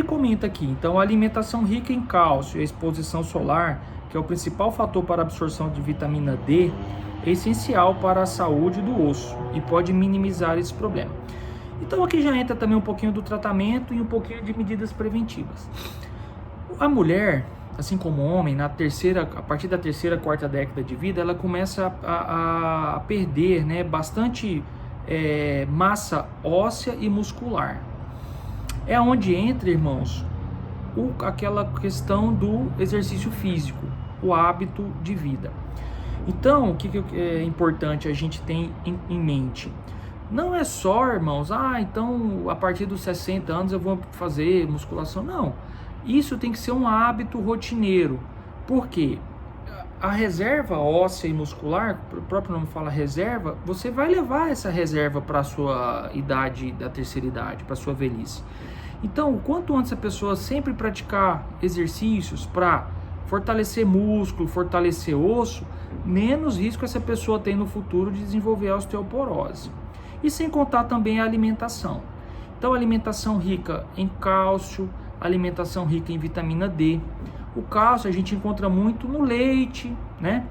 comenta aqui, então a alimentação rica em cálcio e a exposição solar, que é o principal fator para a absorção de vitamina D, é essencial para a saúde do osso e pode minimizar esse problema. Então aqui já entra também um pouquinho do tratamento e um pouquinho de medidas preventivas. A mulher, assim como o homem, a partir da terceira, quarta década de vida, ela começa a perder, né, bastante massa óssea e muscular. É onde entra, irmãos, aquela questão do exercício físico, o hábito de vida. Então, o que é importante a gente ter em mente? Não é só, irmãos, então a partir dos 60 anos eu vou fazer musculação. Não, isso tem que ser um hábito rotineiro. Por quê? A reserva óssea e muscular, o próprio nome fala reserva, você vai levar essa reserva para a sua idade, da terceira idade, para a sua velhice. Então, o quanto antes a pessoa sempre praticar exercícios para fortalecer músculo, fortalecer osso, menos risco essa pessoa tem no futuro de desenvolver a osteoporose. E sem contar também a alimentação. Então, alimentação rica em cálcio, alimentação rica em vitamina D. O cálcio a gente encontra muito no leite, né?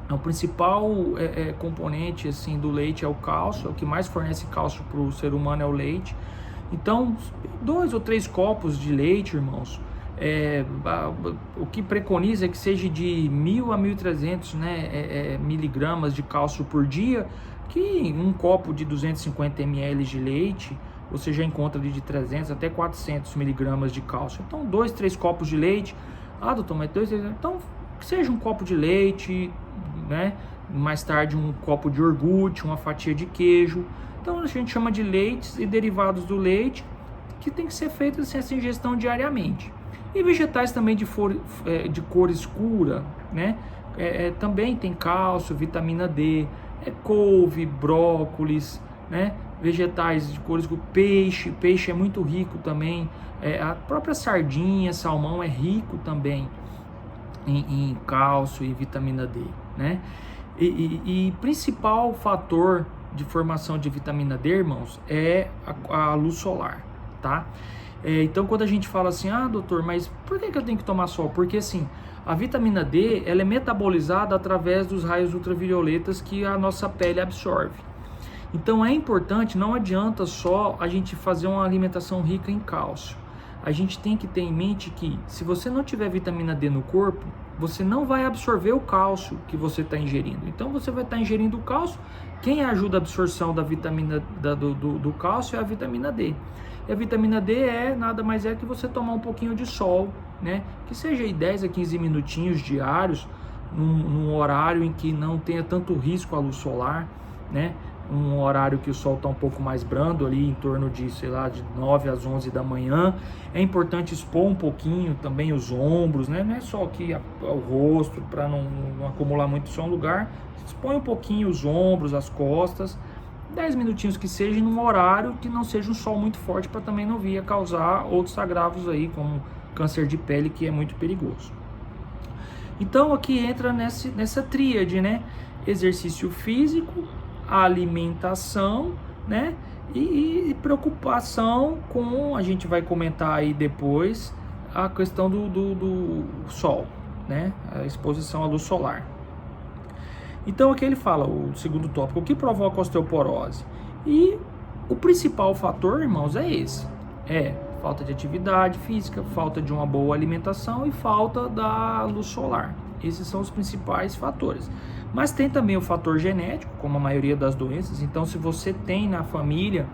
O principal componente assim, do leite é o cálcio, o que mais fornece cálcio para o ser humano é o leite. Então, 2 ou 3 copos de leite, irmãos, o que preconiza é que seja de 1.000 a 1.300 miligramas de cálcio por dia, que um copo de 250 ml de leite, você já encontra ali de 300 até 400 miligramas de cálcio. Então, 2, 3 copos de leite. Doutor, mas 2, 3... Então, que seja um copo de leite, né? Mais tarde um copo de iogurte, uma fatia de queijo. Então, a gente chama de leites e derivados do leite, que tem que ser feito assim, essa ingestão diariamente. E vegetais também de cor escura, né? Também tem cálcio, vitamina D, couve, brócolis, né? Vegetais de cor escura, peixe é muito rico também, a própria sardinha, salmão é rico também em cálcio e vitamina D, né? E principal fator de formação de vitamina D, irmãos, é a luz solar, tá? Então, quando a gente fala assim, doutor, mas por que eu tenho que tomar sol? Porque assim, a vitamina D, ela é metabolizada através dos raios ultravioletas que a nossa pele absorve. Então, é importante, não adianta só a gente fazer uma alimentação rica em cálcio. A gente tem que ter em mente que, se você não tiver vitamina D no corpo, você não vai absorver o cálcio que você está ingerindo. Então, você vai estar ingerindo o cálcio. Quem ajuda a absorção da vitamina do cálcio é a vitamina D. E a vitamina D nada mais que você tomar um pouquinho de sol, né? Que seja aí 10 a 15 minutinhos diários, num horário em que não tenha tanto risco à luz solar, né? Um horário que o sol está um pouco mais brando, ali em torno de, de 9 às 11 da manhã. É importante expor um pouquinho também os ombros, né? Não é só aqui o rosto, para não acumular muito sol no lugar. Expõe um pouquinho os ombros, as costas, 10 minutinhos que seja, num horário que não seja um sol muito forte, para também não vir a causar outros agravos aí, como câncer de pele, que é muito perigoso. Então aqui entra nessa tríade, né? Exercício físico, alimentação, né? E preocupação com, a gente vai comentar aí depois, a questão do sol, né? A exposição à luz solar. Então aqui ele fala, o segundo tópico, o que provoca a osteoporose? E o principal fator, irmãos, é esse. Falta de atividade física, falta de uma boa alimentação e falta da luz solar. Esses são os principais fatores. Mas tem também o fator genético, como a maioria das doenças. Então, se você tem na família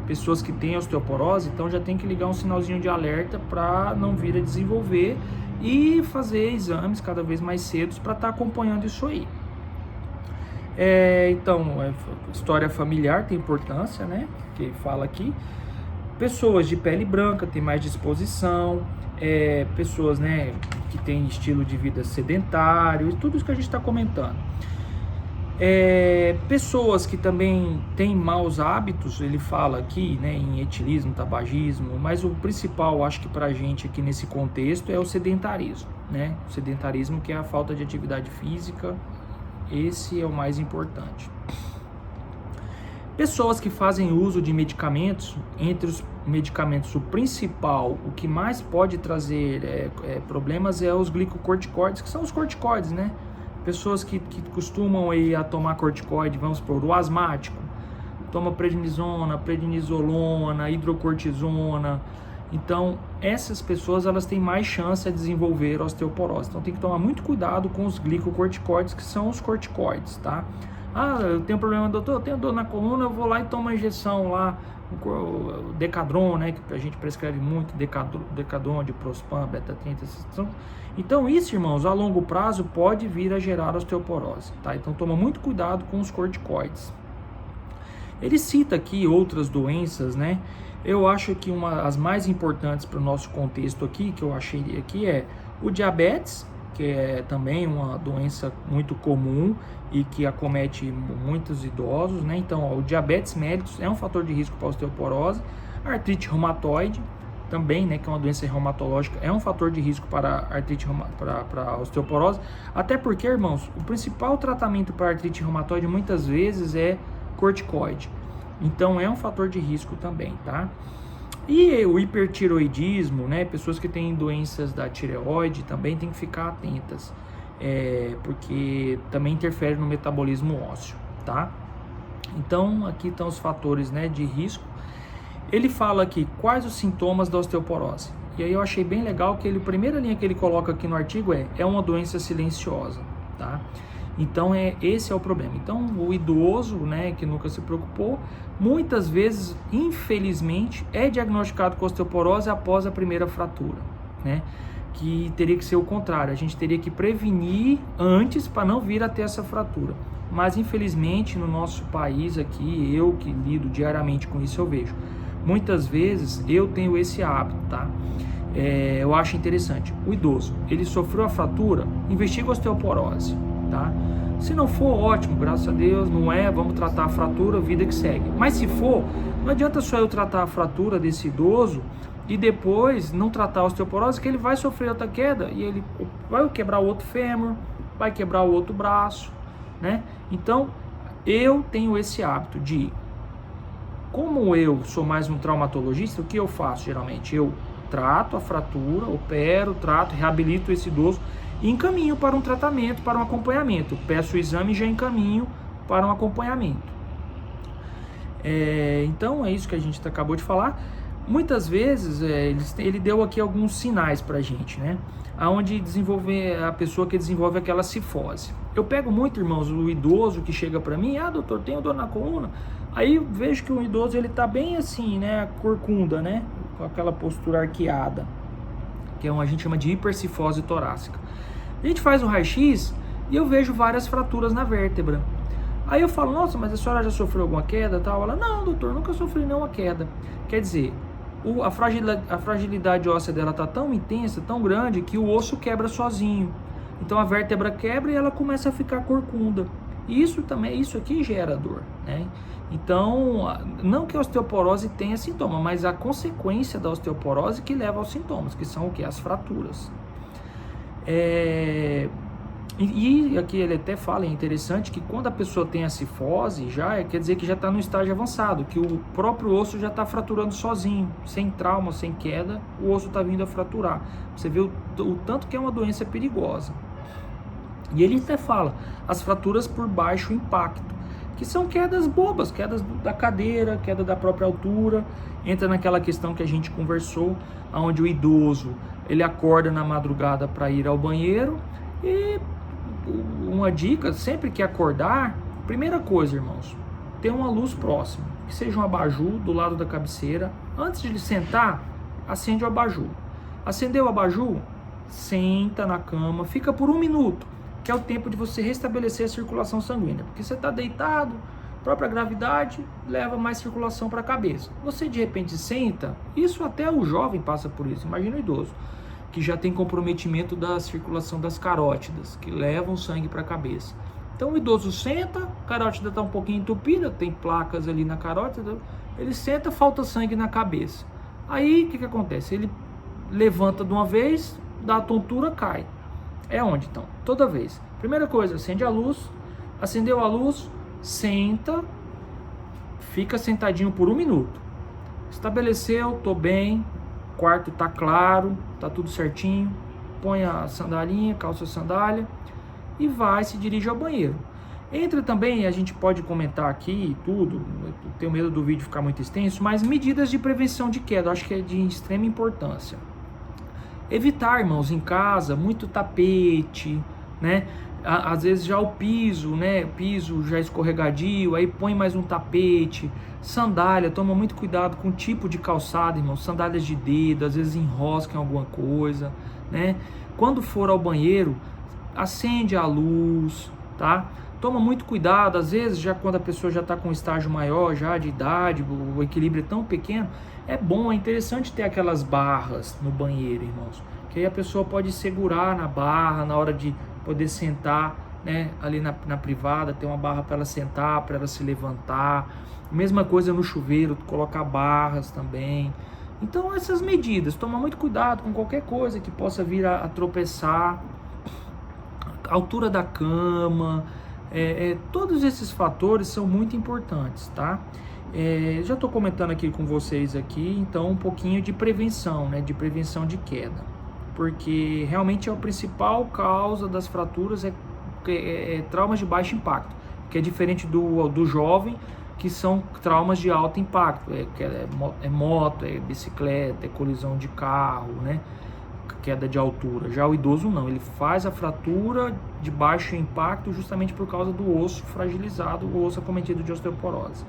pessoas que têm osteoporose, então já tem que ligar um sinalzinho de alerta para não vir a desenvolver e fazer exames cada vez mais cedo para estar acompanhando isso aí. Então, história familiar tem importância, né? Que fala aqui. Pessoas de pele branca têm mais disposição, pessoas, né, que têm estilo de vida sedentário, e tudo isso que a gente está comentando. Pessoas que também têm maus hábitos, ele fala aqui, né, em etilismo, tabagismo, mas o principal, acho que para a gente aqui nesse contexto, é o sedentarismo, né? O sedentarismo, que é a falta de atividade física, esse é o mais importante. Pessoas que fazem uso de medicamentos, entre os medicamentos, o principal, o que mais pode trazer problemas é os glicocorticoides, que são os corticoides, né? Pessoas que costumam ir a tomar corticoide, vamos supor, o asmático, toma prednisona, prednisolona, hidrocortisona. Então, essas pessoas, elas têm mais chance de desenvolver osteoporose. Então, tem que tomar muito cuidado com os glicocorticoides, que são os corticoides, tá? Ah, eu tenho problema, doutor, eu tenho dor na coluna, eu vou lá e tomo uma injeção lá, o Decadron, né, que a gente prescreve muito, Decadron, Diprospan, beta-30. Então isso, irmãos, a longo prazo pode vir a gerar osteoporose, tá? Então toma muito cuidado com os corticoides. Ele cita aqui outras doenças, né? Eu acho que as mais importantes para o nosso contexto aqui, que eu achei aqui, é o diabetes, que é também uma doença muito comum e que acomete muitos idosos, né? Então, ó, o diabetes mellitus é um fator de risco para osteoporose, a artrite reumatoide também, né, que é uma doença reumatológica, é um fator de risco para artrite para osteoporose, até porque, irmãos, o principal tratamento para artrite reumatoide muitas vezes é corticoide. Então, é um fator de risco também, tá? E o hipertiroidismo, né? Pessoas que têm doenças da tireoide também tem que ficar atentas, porque também interfere no metabolismo ósseo, tá? Então, aqui estão os fatores, né, de risco. Ele fala aqui quais os sintomas da osteoporose. E aí eu achei bem legal que a primeira linha que ele coloca aqui no artigo é uma doença silenciosa, tá? Então esse é o problema. Então o idoso, né, que nunca se preocupou, muitas vezes, infelizmente, é diagnosticado com osteoporose após a primeira fratura, né? Que teria que ser o contrário, a gente teria que prevenir antes para não vir a ter essa fratura. Mas infelizmente no nosso país aqui, eu que lido diariamente com isso, eu vejo. Muitas vezes eu tenho esse hábito, tá? Eu acho interessante. O idoso, ele sofreu a fratura, investiga a osteoporose, tá? Se não for, ótimo, graças a Deus, não é, vamos tratar a fratura, vida que segue. Mas se for, não adianta só eu tratar a fratura desse idoso e depois não tratar a osteoporose, que ele vai sofrer outra queda e ele vai quebrar o outro fêmur, vai quebrar o outro braço, né? Então, eu tenho esse hábito de, como eu sou mais um traumatologista, o que eu faço geralmente? Eu trato a fratura, opero, trato, reabilito esse idoso e encaminho para um tratamento, para um acompanhamento. Peço o exame e já encaminho para um acompanhamento. Então, é isso que a gente acabou de falar. Muitas vezes, ele deu aqui alguns sinais para a gente, né? Aonde desenvolver a pessoa que desenvolve aquela cifose. Eu pego muito, irmãos, o idoso que chega para mim, doutor, tenho dor na coluna. Aí eu vejo que o idoso, ele tá bem assim, né, corcunda, né, com aquela postura arqueada, que a gente chama de hipercifose torácica. A gente faz um raio-x e eu vejo várias fraturas na vértebra. Aí eu falo, nossa, mas a senhora já sofreu alguma queda, tal? Ela, não, doutor, nunca sofri nenhuma queda. Quer dizer, a fragilidade óssea dela tá tão intensa, tão grande, que o osso quebra sozinho. Então a vértebra quebra e ela começa a ficar corcunda. Isso aqui gera dor, né? Então, não que a osteoporose tenha sintoma, mas a consequência da osteoporose que leva aos sintomas, que são o que? As fraturas. E aqui ele até fala, é interessante, que quando a pessoa tem a cifose, quer dizer que já está no estágio avançado, que o próprio osso já está fraturando sozinho, sem trauma, sem queda, o osso está vindo a fraturar. Você vê o tanto que é uma doença perigosa. E ele até fala, as fraturas por baixo impacto, que são quedas bobas, quedas da cadeira, queda da própria altura, entra naquela questão que a gente conversou, onde o idoso, ele acorda na madrugada para ir ao banheiro, e uma dica, sempre que acordar, primeira coisa, irmãos, ter uma luz próxima, que seja um abajur do lado da cabeceira. Antes de ele sentar, acende o abajur. Acendeu o abajur, senta na cama, fica por 1 minuto, que é o tempo de você restabelecer a circulação sanguínea, porque você está deitado, própria gravidade leva mais circulação para a cabeça. Você de repente senta, isso até o jovem passa por isso, imagina o idoso, que já tem comprometimento da circulação das carótidas, que levam sangue para a cabeça. Então o idoso senta, a carótida está um pouquinho entupida, tem placas ali na carótida, ele senta, falta sangue na cabeça. Aí o que acontece? Ele levanta de uma vez, dá a tontura, cai. É onde então? Toda vez. Primeira coisa, acende a luz, acendeu a luz, senta, fica sentadinho por 1 minuto. Estabeleceu, tô bem, quarto tá claro, tá tudo certinho, põe a sandalinha, calça a sandália e se dirige ao banheiro. Entra também, a gente pode comentar aqui tudo, eu tenho medo do vídeo ficar muito extenso, mas medidas de prevenção de queda, eu acho que é de extrema importância. Evitar, irmãos, em casa, muito tapete, né? Às vezes já o piso, né? Piso já escorregadio, aí põe mais um tapete. Sandália, toma muito cuidado com o tipo de calçado, irmãos. Sandálias de dedo, às vezes enroscam alguma coisa, né? Quando for ao banheiro, acende a luz, tá? Toma muito cuidado, às vezes já quando a pessoa já está com um estágio maior, já de idade, o equilíbrio é tão pequeno, é bom, é interessante ter aquelas barras no banheiro, irmãos, que aí a pessoa pode segurar na barra na hora de poder sentar, né, ali na privada, ter uma barra para ela sentar, para ela se levantar. Mesma coisa no chuveiro, colocar barras também. Então essas medidas, toma muito cuidado com qualquer coisa que possa vir a tropeçar, altura da cama, todos esses fatores são muito importantes, tá? Já estou comentando aqui com vocês aqui, então um pouquinho de prevenção, né? De prevenção de queda, porque realmente é a principal causa das fraturas traumas de baixo impacto, que é diferente do jovem, que são traumas de alto impacto, é moto, é bicicleta, é colisão de carro, né? Queda de altura. Já o idoso não, ele faz a fratura de baixo impacto justamente por causa do osso fragilizado, o osso acometido de osteoporose.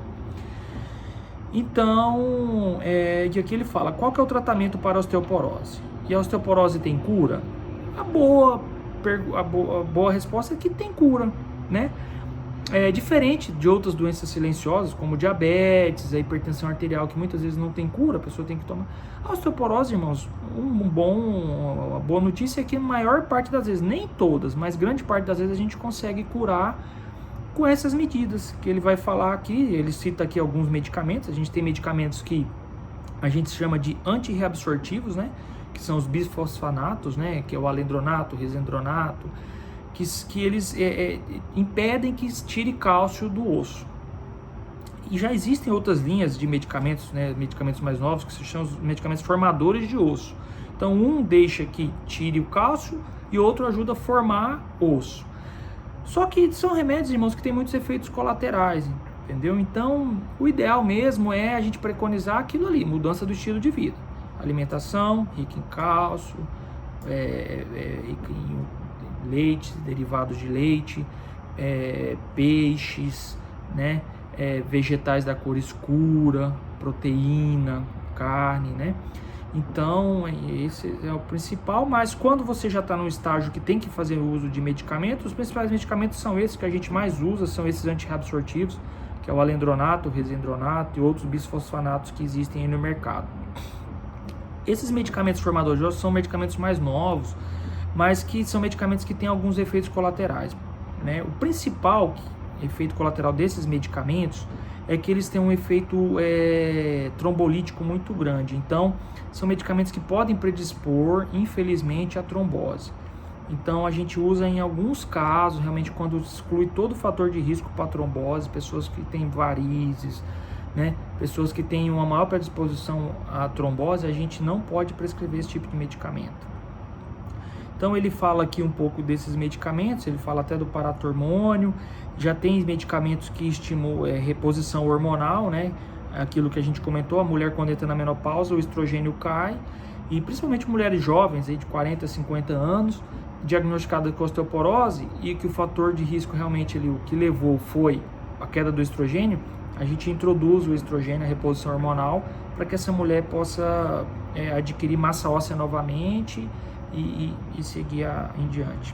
Então, e aqui ele fala, qual que é o tratamento para a osteoporose? E a osteoporose tem cura? A boa resposta é que tem cura, né? Diferente de outras doenças silenciosas, como diabetes, a hipertensão arterial, que muitas vezes não tem cura, a pessoa tem que tomar. A osteoporose, irmãos, uma boa notícia é que a maior parte das vezes, nem todas, mas grande parte das vezes a gente consegue curar com essas medidas que ele vai falar aqui. Ele cita aqui alguns medicamentos. A gente tem medicamentos que a gente chama de antirreabsortivos, né? Que são os bisfosfanatos, né? Que é o alendronato, o resendronato, que eles impedem que tire cálcio do osso. E já existem outras linhas de medicamentos, né, medicamentos mais novos, que se chamam os medicamentos formadores de osso. Então um deixa que tire o cálcio e outro ajuda a formar osso. Só que são remédios, irmãos, que têm muitos efeitos colaterais, entendeu? Então o ideal mesmo é a gente preconizar aquilo ali, mudança do estilo de vida. Alimentação rica em cálcio, rica em leite, derivados de leite, peixes, né? Vegetais da cor escura, proteína, carne, né? Então esse é o principal. Mas quando você já está num estágio que tem que fazer uso de medicamentos, os principais medicamentos são esses que a gente mais usa, são esses antirreabsortivos, que é o alendronato, o resendronato e outros bisfosfanatos que existem aí no mercado. Esses medicamentos formadores de osso são medicamentos mais novos, mas que são medicamentos que têm alguns efeitos colaterais, né? O principal efeito colateral desses medicamentos é que eles têm um efeito trombolítico muito grande. Então, são medicamentos que podem predispor, infelizmente, à trombose. Então, a gente usa em alguns casos, realmente, quando exclui todo o fator de risco para trombose, pessoas que têm varizes, né? Pessoas que têm uma maior predisposição à trombose, a gente não pode prescrever esse tipo de medicamento. Então ele fala aqui um pouco desses medicamentos, ele fala até do paratormônio, já tem medicamentos que estimulam reposição hormonal, né? Aquilo que a gente comentou, a mulher quando entra na menopausa, o estrogênio cai, e principalmente mulheres jovens, aí de 40 a 50 anos, diagnosticadas com osteoporose, e que o fator de risco realmente o que levou foi a queda do estrogênio, a gente introduz o estrogênio, a reposição hormonal, para que essa mulher possa adquirir massa óssea novamente, e seguir em diante.